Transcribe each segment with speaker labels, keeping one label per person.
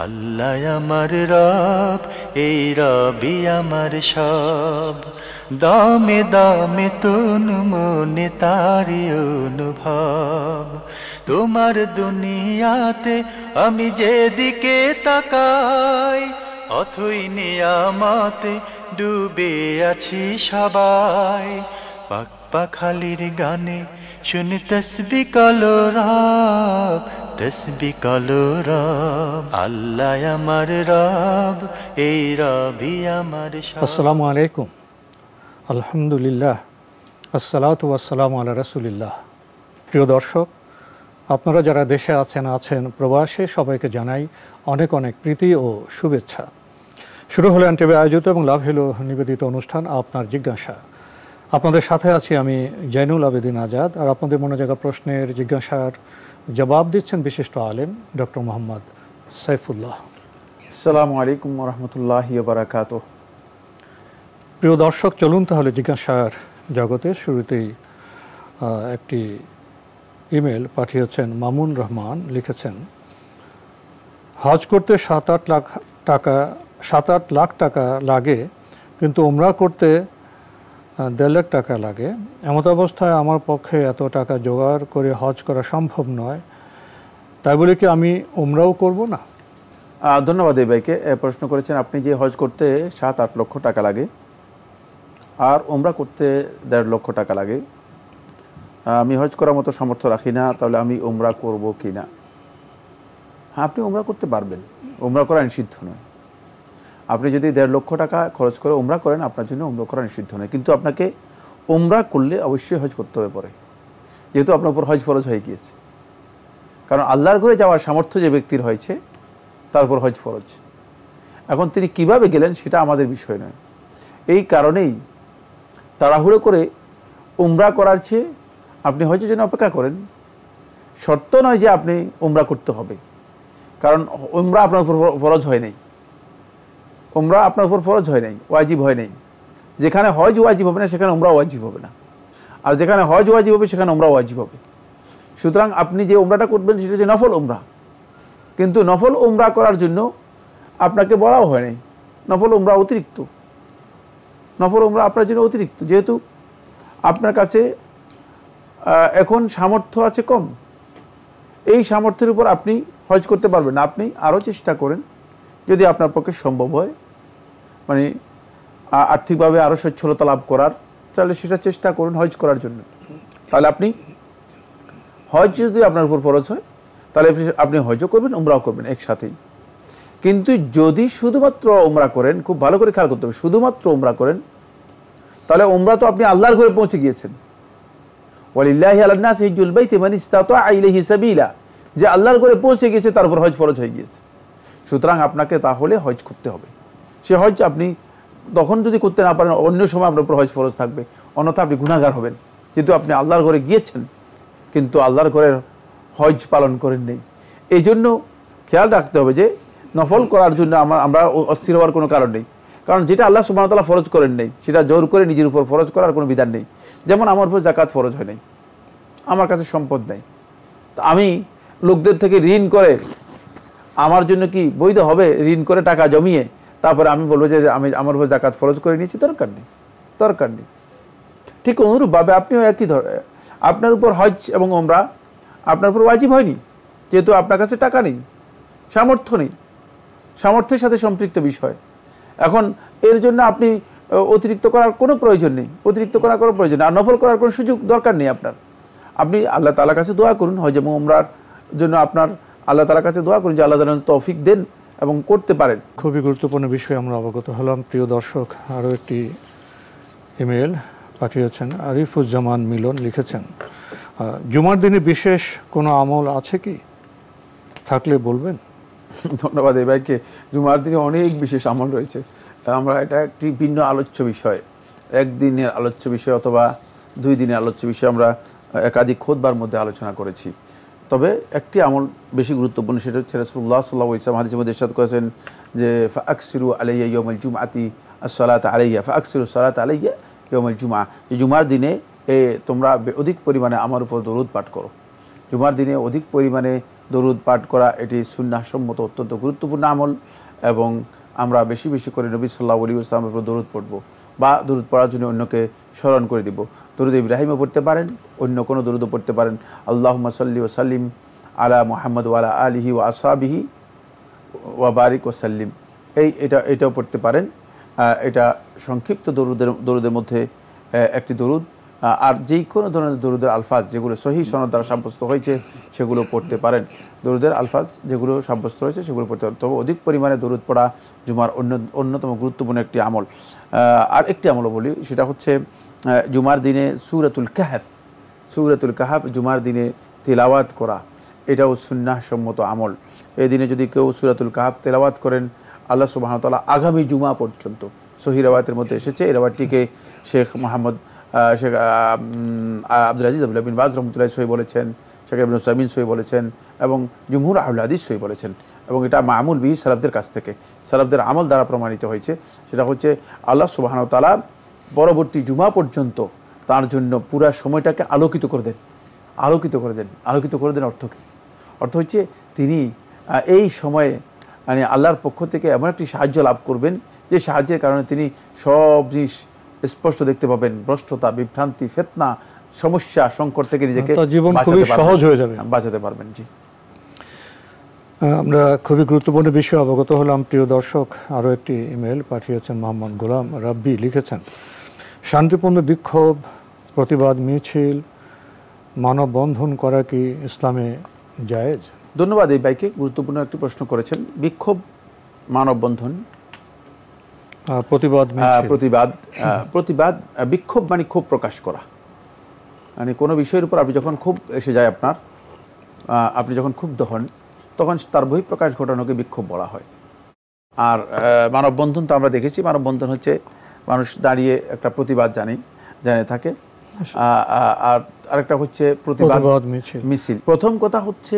Speaker 1: আল্লাহ আমার রব, এই রবি আমার সব। দামে দামে তুন মনে তারি অনুভব। তোমার দুনিয়াতে আমি যেদিকে তাকাই, অথই নিয়ামতে ডুবে আছি সবাই। পাক পাখালির গানে শুনি তসবিহ কালো রব, তসবিহ কালো রব। আল্লাহ আমার রব, এই রবি আমার সব।
Speaker 2: আসসালামু আলাইকুম, আলহামদুলিল্লাহ, আসসালাতু ওয়াসসালামু আলা রাসূলিল্লাহ। প্রিয় দর্শক, আপনারা যারা দেশে আছেন প্রবাসে, সবাইকে জানাই অনেক অনেক প্রীতি ও শুভেচ্ছা। শুরু হলো এনটিভি আয়োজিত এবং লাভ হলো নিবেদিত অনুষ্ঠান আপনার জিজ্ঞাসা। আপনাদের সাথে আছি আমি জয়নুল আবেদিন আজাদ, আর আপনাদের মনে জাগা প্রশ্নের জিজ্ঞাসার জবাব দিচ্ছেন বিশিষ্ট আলেম ডক্টর মোহাম্মদ সাইফুল্লাহ।
Speaker 3: আসসালামু আলাইকুম ওয়া রাহমাতুল্লাহি ওয়া বারাকাতুহু।
Speaker 2: প্রিয় দর্শক, চলুন তাহলে জিজ্ঞাসার জগতে। শুরুতেই একটি ইমেল পাঠিয়েছেন মামুন রহমান, লিখেছেন, হজ করতে 7-8 লাখ টাকা লাগে, কিন্তু উমরা করতে 1.5 লাখ টাকা লাগে। এমত অবস্থায় আমার পক্ষে এত টাকা জোগাড় করে হজ করা সম্ভব নয়, তাই বলে কি আমি উমরাও করব না?
Speaker 3: ধন্যবাদ এই ভাইকে। প্রশ্ন করেছেন আপনি যে হজ করতে 7-8 লক্ষ টাকা লাগে আর উমরা করতে 1.5 লক্ষ টাকা লাগে, আমি হজ করার মতো সামর্থ্য রাখি না, তাহলে আমি উমরা করব কি না? হ্যাঁ, আপনি উমরা করতে পারবেন, উমরা করা নিষিদ্ধ নয়। আপনি যদি 1.5 লক্ষ টাকা খরচ করে উমরা করেন, আপনার জন্য উমরা করা নিষিদ্ধ নয়, কিন্তু আপনাকে উমরা করলে অবশ্যই হজ করতে হবে পরে, যেহেতু আপনার উপর হজ ফরজ হয়ে গিয়েছে। কারণ আল্লাহর ঘরে যাওয়ার সামর্থ্য যে ব্যক্তির হয়েছে তার উপর হজ ফরজ। এখন তিনি কিভাবে গেলেন সেটা আমাদের বিষয় নয়। এই কারণেই তাড়াহুড়ো করে উমরা করার চেয়ে আপনি হজের জন্য অপেক্ষা করেন। শর্ত নয় যে আপনি উমরা করতে হবে, কারণ উমরা আপনার উপর ফরজ হয় নাই। উমরা আপনার উপর ফরজ হয় নাই, ওয়াজিব হয় নাই। যেখানে হজ ওয়াজিব হবে না সেখানে উমরা ওয়াজিব হবে না, আর যেখানে হজ ওয়াজিব হবে সেখানে উমরা ওয়াজিব হবে। সুতরাং আপনি যে উমরাটা করবেন সেটা হচ্ছে নফল উমরা, কিন্তু নফল উমরা করার জন্য আপনাকে বলাও হয় নাই। নফল উমরা অতিরিক্ত, নফল উমরা আপনার জন্য অতিরিক্ত, যেহেতু আপনার কাছে এখন সামর্থ্য আছে কম। এই সামর্থ্যের উপর আপনি হজ করতে পারবেন না। আপনি আরও চেষ্টা করেন, যদি আপনার পক্ষে সম্ভব হয়, মানে আর্থিকভাবে আরও সচ্ছলতা লাভ করার, তাহলে সেটা চেষ্টা করুন হজ করার জন্য। তাহলে আপনি হজ যদি আপনার উপর ফরজ হয়, তাহলে আপনি হজও করবেন, উমরাও করবেন একসাথেই। কিন্তু যদি শুধুমাত্র উমরা করেন, খুব ভালো করে খেয়াল করতে হবে, শুধুমাত্র উমরা করেন, তাহলে উমরা তো আপনি আল্লাহর ঘরে পৌঁছে গিয়েছেন। ওয়ালিল্লাহি আলান নাসি হিজ্জুল বাইতি মান ইসতাতা ইলাইহি সাবিলা, যে আল্লাহর ঘরে পৌঁছে গিয়েছে তার উপর হজ ফরজ হয়ে গিয়েছে। সুতরাং আপনাকে তাহলে হজ করতে হবে। সে হজ আপনি তখন যদি করতে না পারেন, অন্য সময় আপনার উপর হজ ফরজ থাকবে, অন্যথা আপনি গুনাহগার হবেন। যেহেতু আপনি আল্লাহর ঘরে গিয়েছেন কিন্তু আল্লাহর ঘরের হজ পালন করেন নেই। এই জন্য খেয়াল রাখতে হবে যে নফল করার জন্য আমরা অস্থির হওয়ার কোনো কারণ নেই। কারণ যেটা আল্লাহ সুবহানাহু ওয়া তাআলা ফরজ করেন নেই, সেটা জোর করে নিজের উপর ফরজ করার কোনো বিধান নেই। যেমন আমার উপর যাকাত ফরজ হয় নাই, আমার কাছে সম্পদ নেই, তো আমি লোকদের থেকে ঋণ করে, আমার জন্য কি বৈধ হবে ঋণ করে টাকা জমিয়ে তারপরে আমি বলবো যে আমি আমার উপর যাকাত ফরজ করে নিয়েছি? দরকার নেই, দরকার নেই। ঠিক অনুরূপভাবে আপনিও একই আপনার উপর হজ এবং উমরা আপনার উপর ওয়াজিব হয়নি, যেহেতু আপনার কাছে টাকা নেই, সামর্থ্য নেই, সামর্থ্যের সাথে সম্পৃক্ত বিষয়। এখন এর জন্য আপনি অতিরিক্ত করার কোনো প্রয়োজন নেই, অতিরিক্ত করার কোনো প্রয়োজন নেই, আর নফল করার কোনো সুযোগ দরকার নেই আপনার। আপনি আল্লাহ তাআলার কাছে দোয়া করুন, হজ এবং উমরার জন্য আপনার আল্লাহ তাআলার কাছে দোয়া করুন যে আল্লাহ তাআলা তৌফিক দেন এবং করতে পারেন।
Speaker 2: খুবই গুরুত্বপূর্ণ বিষয়ে আমরা অবগত হলাম। প্রিয় দর্শক, আরও একটি ইমেল পাঠিয়েছেন আরিফুজ্জামান মিলন, লিখেছেন, জুমার দিনে বিশেষ কোনো আমল আছে কি? থাকলে বলবেন।
Speaker 3: ধন্যবাদ এই ভাইকে। জুমার দিনে অনেক বিশেষ আমল রয়েছে। আমরা এটা একটি ভিন্ন আলোচ্য বিষয়, একদিনের আলোচ্য বিষয় অথবা 2 দিনের আলোচ্য বিষয় আমরা একাধিক খুতবার মধ্যে আলোচনা করেছি। তবে একটি আমল বেশি গুরুত্বপূর্ণ, সেটা হচ্ছে রাসূলুল্লাহ সাল্লাল্লাহু আলাইহি ওয়াসাল্লাম হাদিসের মধ্যে ইরশাদ করেছেন যে ফাআকসিরু আলাইয়া ইয়াউমাল জুমআতি আস-সালাতা আলাইয়া, ফাআকসিরু সালাতা আলাইয়া ইয়াউমাল জুমআ, যে জুমার দিনে তোমরা অধিক পরিমাণে আমার উপর দরুদ পাঠ করো। জুমার দিনে অধিক পরিমাণে দরুদ পাঠ করা এটি সুন্নাহসম্মত অত্যন্ত গুরুত্বপূর্ণ আমল, এবং আমরা বেশি বেশি করে নবী সাল্লাল্লাহু আলাইহি ওয়াসাল্লামের উপর দরুদ পড়ব বা দরুদ পড়ার জন্য অন্যকে স্মরণ করে দিব। দরুদ ইব্রাহিমও পড়তে পারেন, অন্য কোনো দরুদও পড়তে পারেন। আল্লাহুম্মা সাল্লি ওয়া সাল্লিম আলা মুহাম্মদ ওয়া আলা আলিহি ওয়া আসহাবিহি ওয়া বারিক ওয়া সাল্লিম, এটাও পড়তে পারেন। এটা সংক্ষিপ্ত দরুদের মধ্যে একটি দরুদ। আর যেই কোনো ধরনের দরুদের আলফাজ যেগুলো সহিহ সনদ দ্বারা সাব্যস্ত হয়েছে সেগুলো পড়তে পারেন। দরুদের আলফাজ যেগুলো সাব্যস্ত হয়েছে সেগুলো পড়তে পারেন। তবে অধিক পরিমাণে দরুদ পড়া জুমার অন্যতম গুরুত্বপূর্ণ একটি আমল। আর একটি আমলও বলি, সেটা হচ্ছে জুমার দিনে সূরাতুল কাহফ জুমার দিনে তিলাওয়াত করা, এটাও সুন্নাহসম্মত আমল। এই দিনে যদি কেউ সূরাতুল কাহফ তিলাওয়াত করেন, আল্লাহ সুবহানাহু ওয়া তাআলা আগামী জুমা পর্যন্ত, সহিহ রাওয়ায়াতের মধ্যে এসেছে, এই রাওয়ায়াতটিকে শেখ আব্দুল আজিজ আবদুল্লাহ বিন বাজ রহমতুল্লাহ সহি বলেছেন, শেখ ইবনে উসাইমিন সহি বলেছেন, এবং জুমহুর আহলে হাদিস সহি বলেছেন, এবং এটা মামুল বিহি সালাফদের কাছ থেকে, সালাফদের আমল দ্বারা প্রমাণিত হয়েছে। সেটা হচ্ছে আল্লাহ সুবহানাহু ওয়া তাআলা পরবর্তী জুমা পর্যন্ত তার জন্য পুরা সময়টাকে আলোকিত করে দেন। আলোকিত করে দেন অর্থ কী? অর্থ হচ্ছে তিনি এই সময়ে মানে আল্লাহর পক্ষ থেকে এমন একটি সাহায্য লাভ করবেন যে সাহায্যের কারণে তিনি সব জিনিস স্পষ্ট দেখতে পাবেন, ভ্রষ্টতা, বিভ্রান্তি, ফিতনা, সমস্যা, সংকট থেকে নিজেকে
Speaker 2: জীবন খুবই সহজ হয়ে যাবে,
Speaker 3: বাঁচাতে পারবেন। জি,
Speaker 2: আমরা খুবই গুরুত্বপূর্ণ বিষয়ে অবগত হলাম। প্রিয় দর্শক, আরও একটি ইমেল পাঠিয়েছেন মোহাম্মদ গোলাম রাব্বি, লিখেছেন, শান্তিপূর্ণ বিক্ষোভ, প্রতিবাদ মিছিল, মানববন্ধন করা কি ইসলামে জায়েজ?
Speaker 3: ধন্যবাদ এই ভাইকে, গুরুত্বপূর্ণ একটি প্রশ্ন করেছেন। বিক্ষোভ, মানববন্ধন, প্রতিবাদ, বিক্ষোভ মানে ক্ষোভ প্রকাশ করা, মানে কোনো বিষয়ের উপর আপনি যখন ক্ষোভ এসে যায় আপনার, আপনি যখন ক্ষুব্ধ হন তখন তার বহিঃপ্রকাশ ঘটানোকে বিক্ষোভ বলা হয়। আর মানববন্ধন তো আমরা দেখেছি, মানববন্ধন হচ্ছে মানুষ দাঁড়িয়ে একটা প্রতিবাদ জানে থাকে। আর আরেকটা হচ্ছে প্রতিবাদ মিছিল। প্রথম কথা হচ্ছে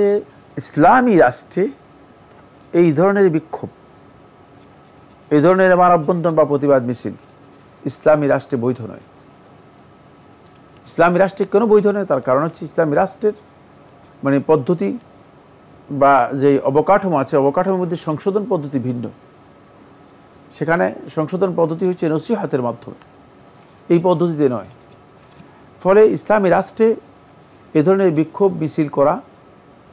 Speaker 3: ইসলামী রাষ্ট্রে এই ধরনের বিক্ষোভ, এই ধরনের মানববন্ধন বা প্রতিবাদ মিছিল ইসলামী রাষ্ট্রে বৈধ নয়। ইসলামী রাষ্ট্রে কেন বৈধ নয়? তার কারণ হচ্ছে ইসলামী রাষ্ট্রের মানে পদ্ধতি বা যে অবকাঠামো আছে, অবকাঠামোর মধ্যে সংশোধন পদ্ধতি ভিন্ন। সেখানে সংশোধন পদ্ধতি হচ্ছে নসিহতের মাধ্যমে, এই পদ্ধতিতে নয়। ফলে ইসলামী রাষ্ট্রে এ ধরনের বিক্ষোভ মিছিল করা,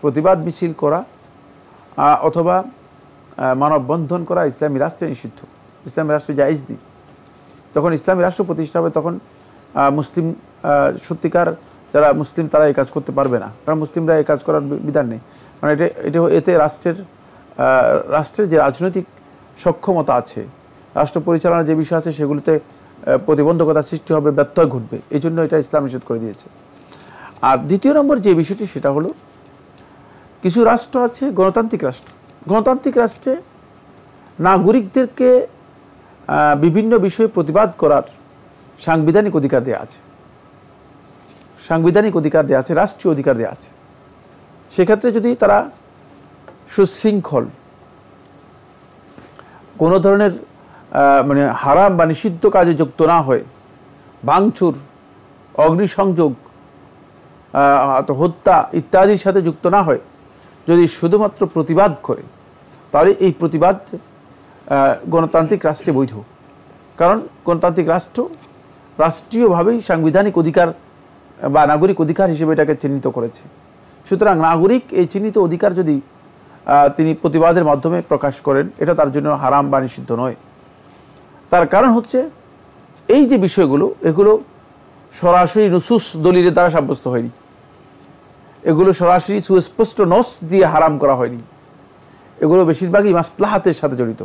Speaker 3: প্রতিবাদ মিছিল করা অথবা মানববন্ধন করা ইসলামী রাষ্ট্রে নিষিদ্ধ, ইসলামী রাষ্ট্রে জায়েজ নেই। যখন ইসলামী রাষ্ট্র প্রতিষ্ঠা হবে তখন মুসলিম, সত্যিকার যারা মুসলিম তারা এই কাজ করতে পারবে না, কারণ মুসলিমরা এই কাজ করার বিধান নেই। মানে এতে রাষ্ট্রের যে রাজনৈতিক সক্ষমতা আছে, রাষ্ট্র পরিচালনার যে বিষয় আছে সেগুলোতে প্রতিবন্ধকতা সৃষ্টি হবে, ব্যত্যয় ঘটবে। এই জন্য এটা ইসলাম নিষেধ করে দিয়েছে। আর দ্বিতীয় নম্বর যে বিষয়টি সেটা হলো, কিছু রাষ্ট্র আছে গণতান্ত্রিক রাষ্ট্র, গণতান্ত্রিক রাষ্ট্রে নাগরিকদেরকে বিভিন্ন বিষয়ে প্রতিবাদ করার সাংবিধানিক অধিকার দেওয়া আছে, রাষ্ট্রীয় অধিকার দেওয়া আছে। সেক্ষেত্রে যদি তারা সুশৃঙ্খল, কোনো ধরনের মানে হারাম বা নিষিদ্ধ কাজে যুক্ত না হয়ে, ভাঙচুর, অগ্নিসংযোগ, হত্যা ইত্যাদির সাথে যুক্ত না হয়, যদি শুধুমাত্র প্রতিবাদ করে, তাহলে এই প্রতিবাদ গণতান্ত্রিক রাষ্ট্রে বৈধ। কারণ গণতান্ত্রিক রাষ্ট্র রাষ্ট্রীয়ভাবেই সাংবিধানিক অধিকার বা নাগরিক অধিকার হিসেবে এটাকে চিহ্নিত করেছে। সুতরাং নাগরিক এই চিহ্নিত অধিকার যদি তিনি প্রতিবাদের মাধ্যমে প্রকাশ করেন, এটা তার জন্য হারাম বা নিষিদ্ধ নয়। তার কারণ হচ্ছে এই যে বিষয়গুলো, এগুলো সরাসরি নুসুস দলিলের দ্বারা সাব্যস্ত হয়নি, এগুলো সরাসরি সুস্পষ্ট নস দিয়ে হারাম করা হয়নি, এগুলো বেশিরভাগই মাসলাহাতের সাথে জড়িত।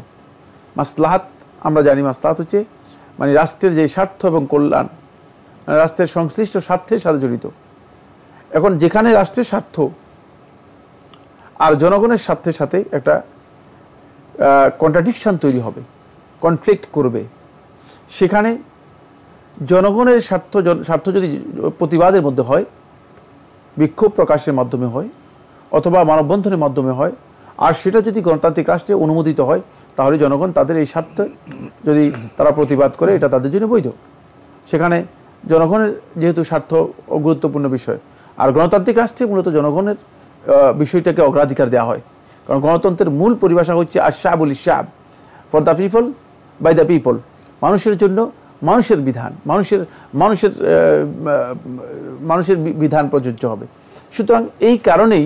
Speaker 3: মাসলাহাত আমরা জানি, মাসলাহাত হচ্ছে মানে রাষ্ট্রের যে স্বার্থ এবং কল্যাণ, রাষ্ট্রের সংশ্লিষ্ট স্বার্থের সাথে জড়িত। এখন যেখানে রাষ্ট্রের স্বার্থ আর জনগণের স্বার্থের সাথে একটা কন্ট্রাডিকশন তৈরি হবে, কনফ্লিক্ট করবে, সেখানে জনগণের স্বার্থ যদি প্রতিবাদের মধ্যে হয়, বিক্ষোভ প্রকাশের মাধ্যমে হয় অথবা মানববন্ধনের মাধ্যমে হয়, আর সেটা যদি গণতান্ত্রিক রাষ্ট্রে অনুমোদিত হয়, তাহলে জনগণ তাদের এই স্বার্থে যদি তারা প্রতিবাদ করে, এটা তাদের জন্য বৈধ। সেখানে জনগণের যেহেতু স্বার্থ গুরুত্বপূর্ণ বিষয়, আর গণতান্ত্রিক রাষ্ট্রে মূলত জনগণের বিষয়টাকে অগ্রাধিকার দেওয়া হয়। কারণ গণতন্ত্রের মূল পরিভাষা হচ্ছে আশ-শা'বুল লিশ-শা'ব, for the people by the people, মানুষের জন্য মানুষের বিধান, মানুষের বিধান প্রযোজ্য হবে। সুতরাং এই কারণেই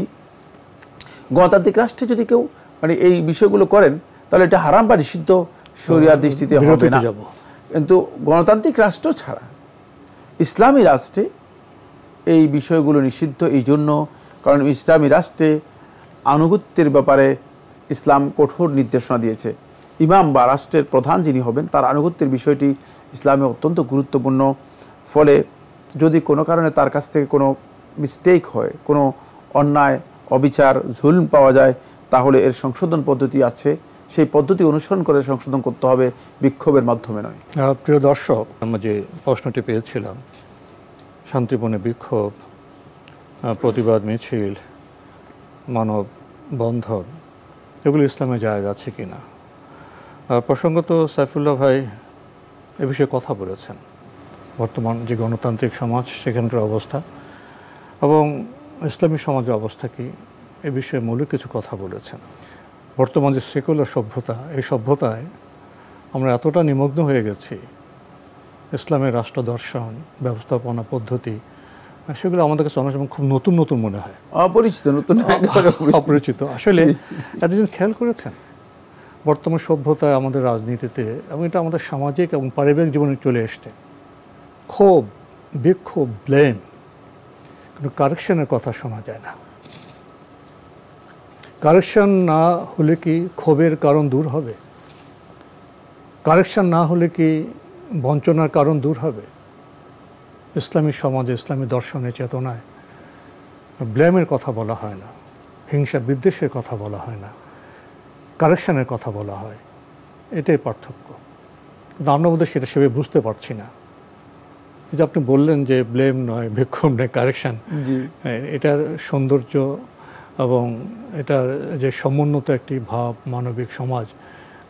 Speaker 3: গণতান্ত্রিক রাষ্ট্রে যদি কেউ মানে এই বিষয়গুলো করেন তাহলে এটা হারাম বা নিষিদ্ধ শরিয়ার দৃষ্টিতে হবে না। কিন্তু গণতান্ত্রিক রাষ্ট্র ছাড়া ইসলামী রাষ্ট্রে এই বিষয়গুলো নিষিদ্ধ এই জন্য, কারণ ইসলামী রাষ্ট্রে আনুগত্যের ব্যাপারে ইসলাম কঠোর নির্দেশনা দিয়েছে। ইমাম বা রাষ্ট্রের প্রধান যিনি হবেন তার আনুগত্যের বিষয়টি ইসলামে অত্যন্ত গুরুত্বপূর্ণ। ফলে যদি কোনো কারণে তার কাছ থেকে কোনো মিস্টেক হয়, কোনো অন্যায় অবিচার জুলম পাওয়া যায়, তাহলে এর সংশোধন পদ্ধতি আছে, সেই পদ্ধতি অনুসরণ করে সংশোধন করতে হবে, বিক্ষোভের মাধ্যমে নয়।
Speaker 2: প্রিয় দর্শক, আমরা যে প্রশ্নটি পেয়েছিলাম, শান্তিপূর্ণ বিক্ষোভ, প্রতিবাদ মিছিল, মানববন্ধন, এগুলো ইসলামে জায়েজ আছে কি না? প্রসঙ্গত সাইফুল্লাহ ভাই এ বিষয়ে কথা বলেছেন, বর্তমান যে গণতান্ত্রিক সমাজ সেখানকার অবস্থা এবং ইসলামী সমাজের অবস্থা কি, এ বিষয়ে মৌলিক কিছু কথা বলেছেন। বর্তমান যে সেকুলার সভ্যতা, এই সভ্যতায় আমরা এতটা নিমগ্ন হয়ে গেছি, ইসলামের রাষ্ট্র দর্শন, ব্যবস্থাপনা পদ্ধতি, সেগুলো আমাদের কাছে অনেক সময় খুব নতুন নতুন মনে হয়, অপরিচিত। আসলে একটা জিনিস খেয়াল করেছেন, বর্তমান সভ্যতায় আমাদের রাজনীতিতে এবং এটা আমাদের সামাজিক এবং পারিবারিক জীবনে চলে এসছে, ক্ষোভ, বিক্ষোভ, ব্লেম, কিন্তু কারেকশনের কথা শোনা যায় না। কারেকশন না হলে কি ক্ষোভের কারণ দূর হবে? কারেকশন না হলে কি বঞ্চনার কারণ দূর হবে? ইসলামী সমাজে, ইসলামী দর্শনের চেতনায় ব্লেমের কথা বলা হয় না, হিংসা বিদ্বেষের কথা বলা হয় না, কারেকশনের কথা বলা হয়। এটাই পার্থক্য। কিন্তু আমরা বোধহয় সেটা সেভাবে বুঝতে পারছি না। যে আপনি বললেন যে ব্লেম নয়, বিক্ষোভ নয়, কারেকশন, এটার সৌন্দর্য এবং এটার যে সমুন্নত একটি ভাব, মানবিক সমাজ,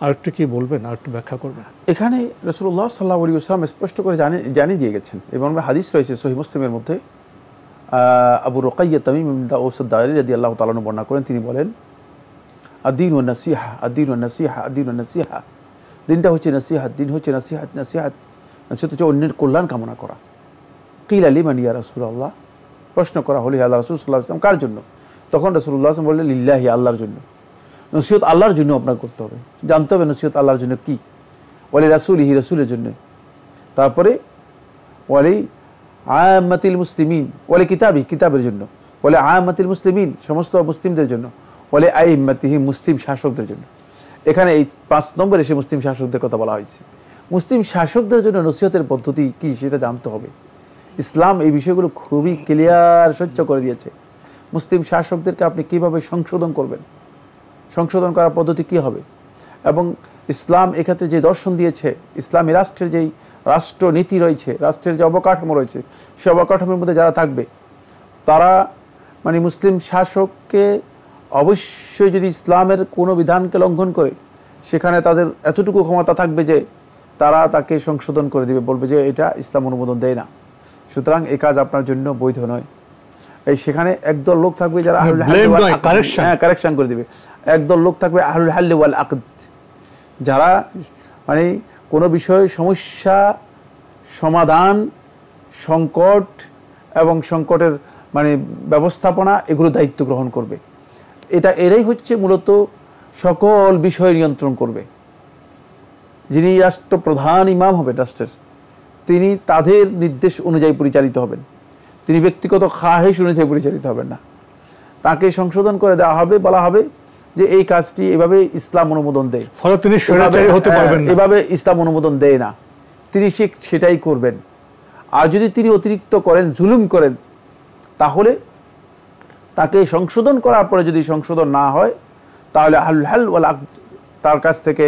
Speaker 2: আরেকটু কি বলবেন, আরেকটু ব্যাখ্যা করবেন?
Speaker 3: এখানে রাসূলুল্লাহ সাল্লাল্লাহু আলাইহি ওয়াসাল্লাম স্পষ্ট করে জানিয়ে দিয়ে গেছেন এবং হাদিস রয়েছে সহিহ মুসলিমের মধ্যে, আবু রুকাইয়া তামিম ইবনে দাউস আদ-দারি রাদিয়াল্লাহু তাআলা বর্ণনা করেন, তিনি বলেন, আদ-দীনু নাসিহা, আদ-দীনু নাসিহা, আদ-দীনু নাসিহা, দিনটা হচ্ছে নাসিহাত, দিন হচ্ছে নাসিহাত, নাসিহাত হচ্ছে অন্যের কল্যাণ কামনা করা। কিলা লিমান ইয়া রাসূলুল্লাহ, প্রশ্ন করা হলো, আল্লাহ রাসূল সাল্লাল্লাহু আলাইহি ওয়াসাল্লাম কার জন্য? তখন রাসূলুল্লাহ সাল্লাল্লাহু আলাইহি ওয়াসাল্লাম বললেন, লিল্লাহি, আল্লাহর জন্য। নসিহত আল্লাহর জন্য আপনাকে করতে হবে, জানতে হবে নসিহত আল্লাহর জন্য কি। ওয়ালি রাসূলিহি, রাসূলের জন্য। তারপরে ওয়ালি আম্মাতিল মুসলিমিন, ওয়ালি কিতাবি, কিতাবের জন্য। ওয়ালি আম্মাতিল মুসলিমিন, সমস্ত মুসলিমদের জন্য। ওয়ালি আইম্মাতিহি, মুসলিম শাসকদের জন্য। এখানে এই 5 নম্বরে এসে মুসলিম শাসকদের কথা বলা হয়েছে। মুসলিম শাসকদের জন্য নসিহতের পদ্ধতি কি সেটা জানতে হবে। ইসলাম এই বিষয়গুলো খুবই ক্লিয়ার স্বচ্ছ করে দিয়েছে। মুসলিম শাসকদেরকে আপনি কিভাবে সংশোধন করবেন, সংশোধন করার পদ্ধতি কি হবে, এবং ইসলাম এক্ষেত্রে যে দর্শন দিয়েছে, ইসলামী রাষ্ট্রের যেই রাষ্ট্রনীতি রয়েছে, রাষ্ট্রের যে অবকাঠামো রয়েছে, সে অবকাঠামোর মধ্যে যারা থাকবে তারা মানে মুসলিম শাসককে অবশ্যই যদি ইসলামের কোনো বিধানকে লঙ্ঘন করে, সেখানে তাদের এতটুকু ক্ষমতা থাকবে যে তারা তাকে সংশোধন করে দিবে, বলবে যে এটা ইসলাম অনুমোদন দেয় না, সুতরাং এই কাজ আপনার জন্য বৈধ নয়। এই সেখানে একদল লোক থাকবে যারা কারেকশন করে দিবে, একদল লোক থাকবে আহলুল হাল্ল ওয়াল আকদ, যারা মানে কোনো বিষয়ে সমস্যা সমাধান, সংকট এবং সংকটের মানে ব্যবস্থাপনা, এগুলো দায়িত্ব গ্রহণ করবে। এরাই হচ্ছে মূলত সকল বিষয় নিয়ন্ত্রণ করবে। যিনি রাষ্ট্রপ্রধান ইমাম হবেন রাষ্ট্রের, তিনি তাদের নির্দেশ অনুযায়ী পরিচালিত হবেন, তিনি ব্যক্তিগত খাহেশ অনুযায়ী পরিচালিত হবেন না। তাকে সংশোধন করে দেওয়া হবে, বলা হবে যে এই কাজটি এভাবে ইসলাম অনুমোদন দেয়,
Speaker 2: ফলে তিনি স্বৈরাচারী হতে পারবেন না,
Speaker 3: এভাবে ইসলাম অনুমোদন দেয় না, তিনি সেটাই করবেন। আর যদি তিনি অতিরিক্ত করেন, জুলুম করেন, তাহলে তাকে সংশোধন করার পরে যদি সংশোধন না হয়, তাহলে আহলুল হাল ওয়াল আকদ তার কাছ থেকে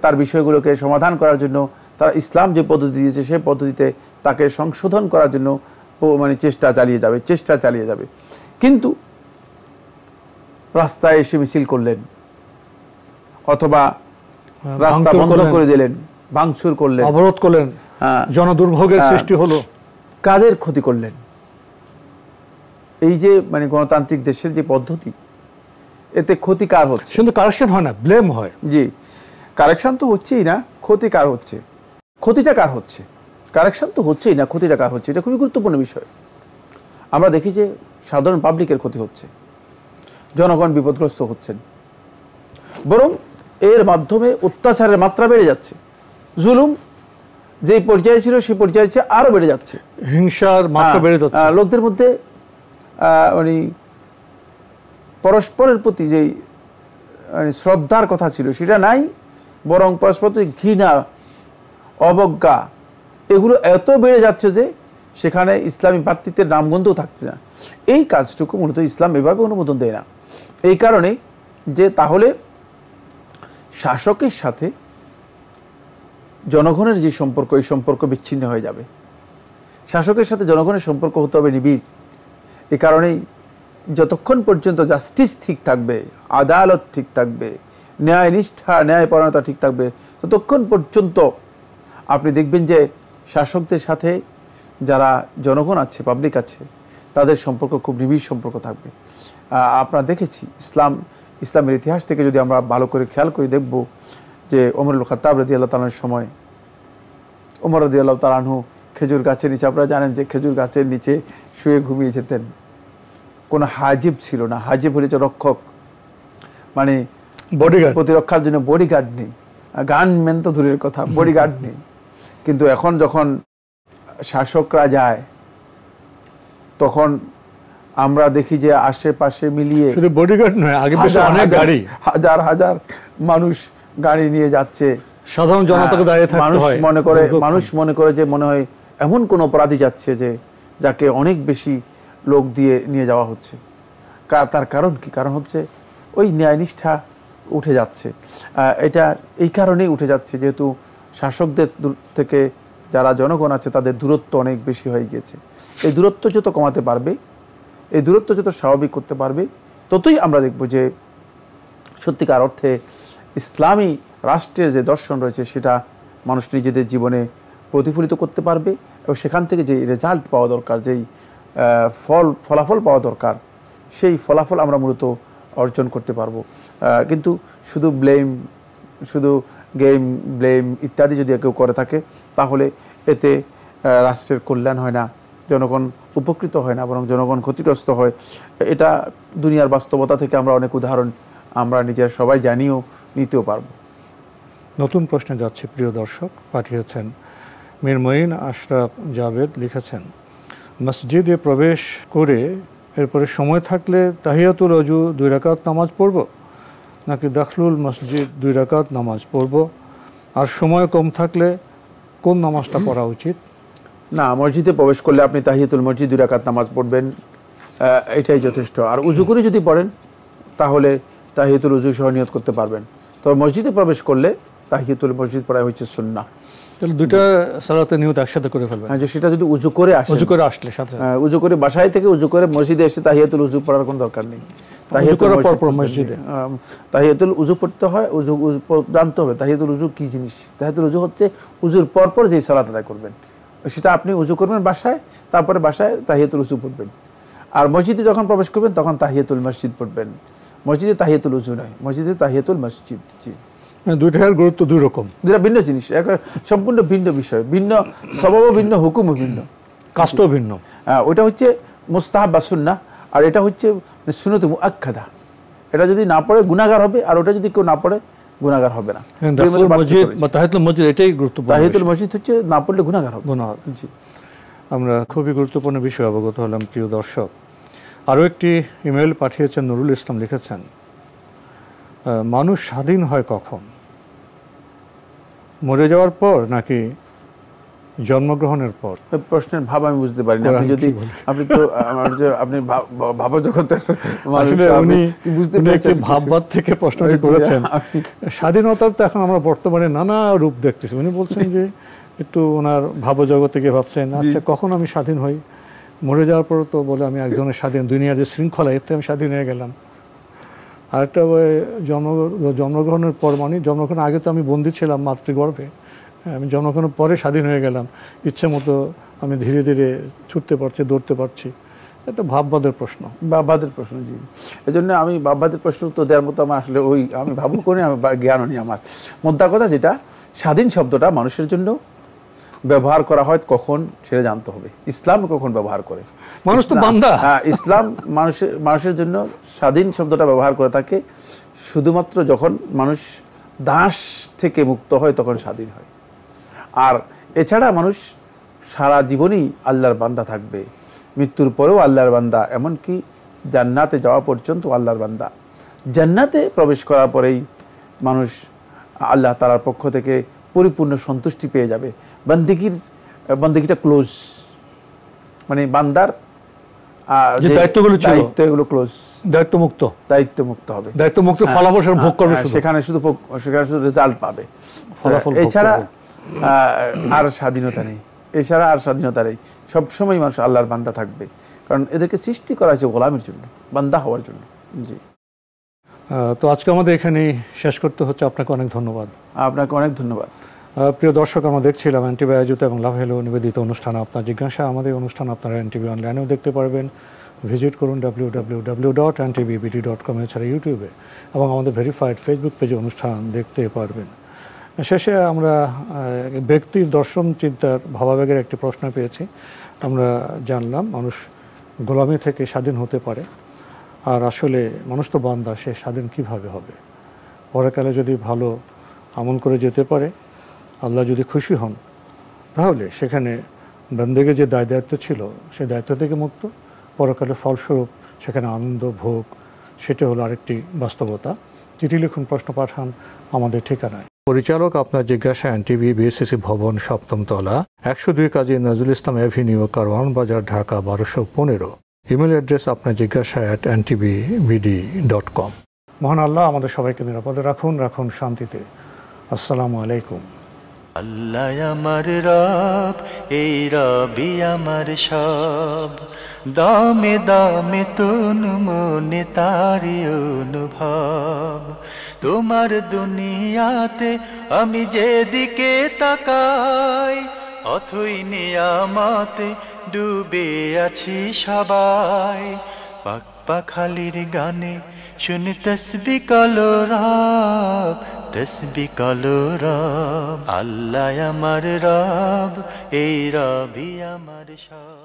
Speaker 3: তার বিষয়গুলোকে সমাধান করার জন্য তারা ইসলাম যে পদ্ধতি দিয়েছে সেই পদ্ধতিতে তাকে সংশোধন করার জন্য মানে চেষ্টা চালিয়ে যাবে। কিন্তু রাস্তায় এসে মিছিল করলেন অথবা রাস্তা বন্ধ করে দিলেন, ভাঙচুর করলেন,
Speaker 2: অবরোধ করলেন, জনদুর্ভোগের সৃষ্টি হলো,
Speaker 3: কাদের ক্ষতি করলেন? এই যে মানে গণতান্ত্রিক দেশের যে পদ্ধতি, এতে ক্ষতি কার হচ্ছে?
Speaker 2: কিন্তু কারেকশন হয় না, ব্লেম হয়।
Speaker 3: জি, কারেকশন তো হচ্ছেই না, ক্ষতি কার হচ্ছে? ক্ষতিটা কার হচ্ছে? কারেকশন তো হচ্ছেই না, ক্ষতিটা কার হচ্ছে? এটা খুবই গুরুত্বপূর্ণ বিষয়। আমরা দেখি যে সাধারণ পাবলিকের ক্ষতি হচ্ছে, জনগণ বিপদগ্রস্ত হচ্ছেন, বরং এর মাধ্যমে অত্যাচারের মাত্রা বেড়ে যাচ্ছে। জুলুম যে পর্যায়ে ছিল সেই পর্যায়ে আরো বেড়ে যাচ্ছে,
Speaker 2: হিংসার মাত্রা বেড়ে যাচ্ছে।
Speaker 3: লোকদের মধ্যে মানে পরস্পরের প্রতি যে শ্রদ্ধার কথা ছিল সেটা নাই, বরং পরস্পর ঘৃণা, অবজ্ঞা এগুলো এত বেড়ে যাচ্ছে যে সেখানে ইসলামী ভ্রাতৃত্বের নামগন্ধও থাকছে না। এই কাজটুকু মূলত ইসলাম এভাবে অনুমোদন দেয় না। এই কারণে যে তাহলে শাসকের সাথে জনগণের যে সম্পর্ক, এই সম্পর্ক বিচ্ছিন্ন হয়ে যাবে। শাসকের সাথে জনগণের সম্পর্ক হতে হবে নিবিড়। এই কারণেই যতক্ষণ পর্যন্ত জাস্টিস ঠিক থাকবে, আদালত ঠিক থাকবে, ন্যায় নিষ্ঠা, ন্যায়পরায়ণতা ঠিক থাকবে, ততক্ষণ পর্যন্ত আপনি দেখবেন যে শাসকদের সাথে যারা জনগণ আছে, পাবলিক আছে, তাদের সম্পর্ক খুব নিবিড় সম্পর্ক থাকবে। আপনারা দেখেছি ইসলামের ইতিহাস থেকে যদি আমরা ভালো করে খেয়াল করে দেখব যে ওমরুল খাত্তাব রাদিয়াল্লাহু তাআলার সময় ওমর রাদিয়াল্লাহু তাআলা আনহু খেজুর গাছের নিচে, আপনারা জানেন যে খেজুর গাছের নিচে শুয়ে ঘুমিয়ে যেতেন। কোনো হাজিব ছিল না। হাজিব হচ্ছে রক্ষক, মানে বডিগার্ড, প্রতিরক্ষার জন্য বডিগার্ড নেই, গানম্যান তো দূরের কথা, বডিগার্ড নেই। কিন্তু এখন যখন শাসকরা যায় তখন আমরা দেখি যে আশেপাশে মিলিয়ে
Speaker 2: শুধু বডিগার্ড নয়, আগে বেশি অনেক গাড়ি,
Speaker 3: হাজার হাজার মানুষ গাড়ি নিয়ে যাচ্ছে।
Speaker 2: সাধারণ জনতাকে দাঁড়িয়ে থাকতে হয়।
Speaker 3: মানুষ মনে করে যে মনে হয় এমন কোন অপরাধী যাচ্ছে যে যাকে অনেক বেশি লোক দিয়ে নিয়ে যাওয়া হচ্ছে। তার কারণ কি? কারণ হচ্ছে ওই ন্যায়নিষ্ঠা উঠে যাচ্ছে। এটা এই কারণেই উঠে যাচ্ছে যেহেতু শাসকদের থেকে যারা জনগণ আছে তাদের দূরত্ব অনেক বেশি হয়ে গিয়েছে। এই দূরত্ব যত কমাতে পারবে, এই দূরত্ব যত স্বাভাবিক করতে পারবে, ততই আমরা দেখব যে সত্যিকার অর্থে ইসলামী রাষ্ট্রের যে দর্শন রয়েছে সেটা মানুষ নিজেদের জীবনে প্রতিফলিত করতে পারবে এবং সেখান থেকে যে রেজাল্ট পাওয়া দরকার, যেই ফলাফল পাওয়া দরকার, সেই ফলাফল আমরা মূলত অর্জন করতে পারবো। কিন্তু শুধু ব্লেম ইত্যাদি যদি কেউ করে থাকে তাহলে এতে রাষ্ট্রের কল্যাণ হয় না, জনগণ উপকৃত হয় না, বরং জনগণ ক্ষতিগ্রস্ত হয়। এটা দুনিয়ার বাস্তবতা থেকে আমরা অনেক উদাহরণ আমরা নিজের সবাই জানিও নিতেও পারবো।
Speaker 2: নতুন প্রশ্নে যাচ্ছে, প্রিয় দর্শক পাঠিয়েছেন মীর মঈন আশরাফ জাভেদ, লিখেছেন মসজিদে প্রবেশ করে এরপরে সময় থাকলে তাহিয়াতুল ওযু 2 রাকাত নামাজ পড়ব, নাকি দাখলুল মসজিদ 2 রাকাত নামাজ পড়ব? আর সময় কম থাকলে কোন নামাজটা পড়া উচিত?
Speaker 3: না, মসজিদে প্রবেশ করলে আপনি তাহিয়াতুল মসজিদ 2 রাকাত নামাজ পড়বেন, এটাই যথেষ্ট। আর উযু করে যদি পড়েন তাহলে তাহিয়াতুল ওযু সহ নিয়ত করতে পারবেন। তবে মসজিদে প্রবেশ করলে তাহিয়াতুল মসজিদ পড়া হচ্ছে সুন্নাহ।
Speaker 2: তাহলে দুইটা সালাতে নিয়ত একসাথে করে ফেলবেন।
Speaker 3: হ্যাঁ, সেটা যদি উযু করে আসলে
Speaker 2: সাথে
Speaker 3: উযু করে বাসায় থেকে উযু করে মসজিদে এসে তাহিয়াতুল ওযু পড়ার কোনো দরকার নেই। তাহিয়াতুল ওযু পড়তে হয়, উযু জানতে হবে তাহিয়াতুল ওযু কি জিনিস। তাহিয়াতুল ওযু হচ্ছে উযুর পর যেই সালাত আদায় করবেন সেটা আপনি উযু করবেন বাসায়, তারপরে বাসায় তাহিয়াতুল ওযু পড়বেন। আর মসজিদে যখন প্রবেশ করবেন তখন তাহিয়াতুল মসজিদ পড়বেন। মসজিদে তাহিয়াতুল ওযু নয়, মসজিদে তাহিয়াতুল মসজিদ। জি,
Speaker 2: দুইটার গুরুত্ব দুই রকম,
Speaker 3: দুটা ভিন্ন জিনিস, সম্পূর্ণ ভিন্ন বিষয়, ভিন্ন স্বভাবও ভিন্ন, হুকুমও ভিন্ন,
Speaker 2: কাজটাও ভিন্ন।
Speaker 3: ওটা হচ্ছে মুস্তাহাব বা সুন্নাহ, আর এটা হচ্ছে সুন্নত মুআক্কাদা। এটা যদি না পড়ে গুনাহগার হবে, আর ওটা যদি কেউ না পড়ে গুনাহগার হবে না।
Speaker 2: তাহিয়াতুল মসজিদ এটাই গুরুত্বপূর্ণ।
Speaker 3: তাহিয়াতুল মসজিদ হচ্ছে না পড়লে গুনাহগার হবে।
Speaker 2: জি, আমরা খুবই গুরুত্বপূর্ণ বিষয় অবগত হলাম, প্রিয় দর্শক। আরও একটি ইমেল পাঠিয়েছেন নুরুল ইসলাম, লিখেছেন মানুষ স্বাধীন হয় কখন, মরে যাওয়ার পর নাকি জন্মগ্রহণের পর?
Speaker 3: প্রশ্নের ভাব আমি বুঝতে পারি না। আপনি ভাবজগতের
Speaker 2: ভাববাদ থেকে প্রশ্নটি করেছেন। স্বাধীনতার তো এখন আমরা বর্তমানে নানা রূপ দেখতেছি। উনি বলছেন যে একটু ওনার ভাবজগৎ থেকে ভাবছেন, আচ্ছা কখন আমি স্বাধীন হই? মরে যাওয়ার পর তো বলে আমি একজনের স্বাধীন, দুনিয়ার যে শৃঙ্খলা এতে আমি স্বাধীন হয়ে গেলাম। আরেকটা জন্মগ্রহণের পর, মানে জন্মগ্রহণের আগে তো আমি বন্দী ছিলাম মাতৃগর্ভে, আমি জন্মগ্রহণের পরে স্বাধীন হয়ে গেলাম, ইচ্ছে মতো আমি ধীরে ধীরে ছুটতে পারছি, দৌড়তে পারছি। এটা ভাববাদের প্রশ্ন,
Speaker 3: ভাববাদের প্রশ্ন। জি, এই জন্য আমি ভাববাদের প্রশ্ন উত্তর দেওয়ার মতো আমার আসলে আমি ভাবুক করি, আমি জ্ঞানও নেই আমার। মোদ্দা কথা যেটা, স্বাধীন শব্দটা মানুষের জন্য ব্যবহার করা হয় কখন সেটা জানতে হবে। ইসলাম কখন ব্যবহার করে?
Speaker 2: মানুষ তো বান্দা।
Speaker 3: হ্যাঁ, ইসলাম মানুষের জন্য স্বাধীন শব্দটা ব্যবহার করে থাকে শুধুমাত্র যখন মানুষ দাস থেকে মুক্ত হয়, তখন স্বাধীন হয়। আর এছাড়া মানুষ সারা জীবনই আল্লাহর বান্দা থাকবে, মৃত্যুর পরেও আল্লাহর বান্দা, এমনকি জান্নাতে যাওয়া পর্যন্ত আল্লাহর বান্দা। জান্নাতে প্রবেশ করার পরেই মানুষ আল্লাহ তাআলার পক্ষ থেকে পরিপূর্ণ সন্তুষ্টি পেয়ে যাবে। বান্দিগিটা ক্লোজ, মানে বান্দার
Speaker 2: যে দায়িত্বগুলো ছিল,
Speaker 3: এগুলো ক্লোজ, দায়িত্বমুক্ত হবে,
Speaker 2: দায়িত্বমুক্ত ফলাফল ভোগ করবে,
Speaker 3: সেখানে শুধু রেজাল্ট পাবে। এছাড়া আর স্বাধীনতা নেই, সবসময় মানুষ আল্লাহর বান্দা থাকবে, কারণ এদেরকে সৃষ্টি করা হয়েছে গোলামের জন্য, বান্দা হওয়ার জন্য। জি,
Speaker 2: তো আজকে আমাদের এখানেই শেষ করতে হচ্ছে। আপনাকে অনেক ধন্যবাদ।
Speaker 3: আপনাকে অনেক ধন্যবাদ।
Speaker 2: প্রিয় দর্শক, আমরা দেখছিলাম এনটিভি আয়োজিত এবং লাভ হ্যালো নিবেদিত অনুষ্ঠান আপনার জিজ্ঞাসা। আমাদের অনুষ্ঠান আপনারা এনটিভি অনলাইনেও দেখতে পারবেন। ভিজিট করুন www.ntvbd.com, এছাড়া ইউটিউবে এবং আমাদের ভেরিফাইড ফেসবুক পেজে অনুষ্ঠান দেখতে পারবেন। শেষে আমরা ব্যক্তির দর্শন চিন্তার ভাবাবেগের একটি প্রশ্ন পেয়েছি। আমরা জানলাম মানুষ গোলামি থেকে স্বাধীন হতে পারে, আর আসলে মানুষ তো বান্দা, সে স্বাধীন কিভাবে হবে? পরকালে যদি ভালো আমল করে যেতে পারে, আল্লাহ যদি খুশি হন, তাহলে সেখানে বান্দেগের যে দায়িত্ব ছিল সেই দায়িত্ব থেকে মুক্ত। পরকালের ফলস্বরূপ সেখানে আনন্দ ভোগ, সেটা হলো আরেকটি বাস্তবতা। চিঠি লিখুন, প্রশ্ন পাঠান আমাদের ঠিকানায়। পরিচালক আপনার জিজ্ঞাসা, এনটিভি, বিএসসিসি ভবন, ৭ম তলা, ১০২ কাজী নজরুল ইসলাম অ্যাভিনিউ, কারওয়ান বাজার, ঢাকা ১২১৫। ইমেল অ্যাড্রেস আপনার জিজ্ঞাসা @ntvbd.com। মহান আল্লাহ আমাদের সবাইকে নিরাপদে রাখুন, রাখুন শান্তিতে। আসসালামু আলাইকুম।
Speaker 1: আল্লাহ আমার রব, এই রবি আমার সব, দামে দামে তন মনে তারি অনুভব। তোমার দুনিয়াতে আমি যেদিকে তাকাই, অথই নিয়ামতে ডুবে আছি সবাই। পাক পাখালির গানে শুনি তসবিহ কলরব, তসবিহ কলরব। আল্লাহ আমার রব, এই রবি আমার সব।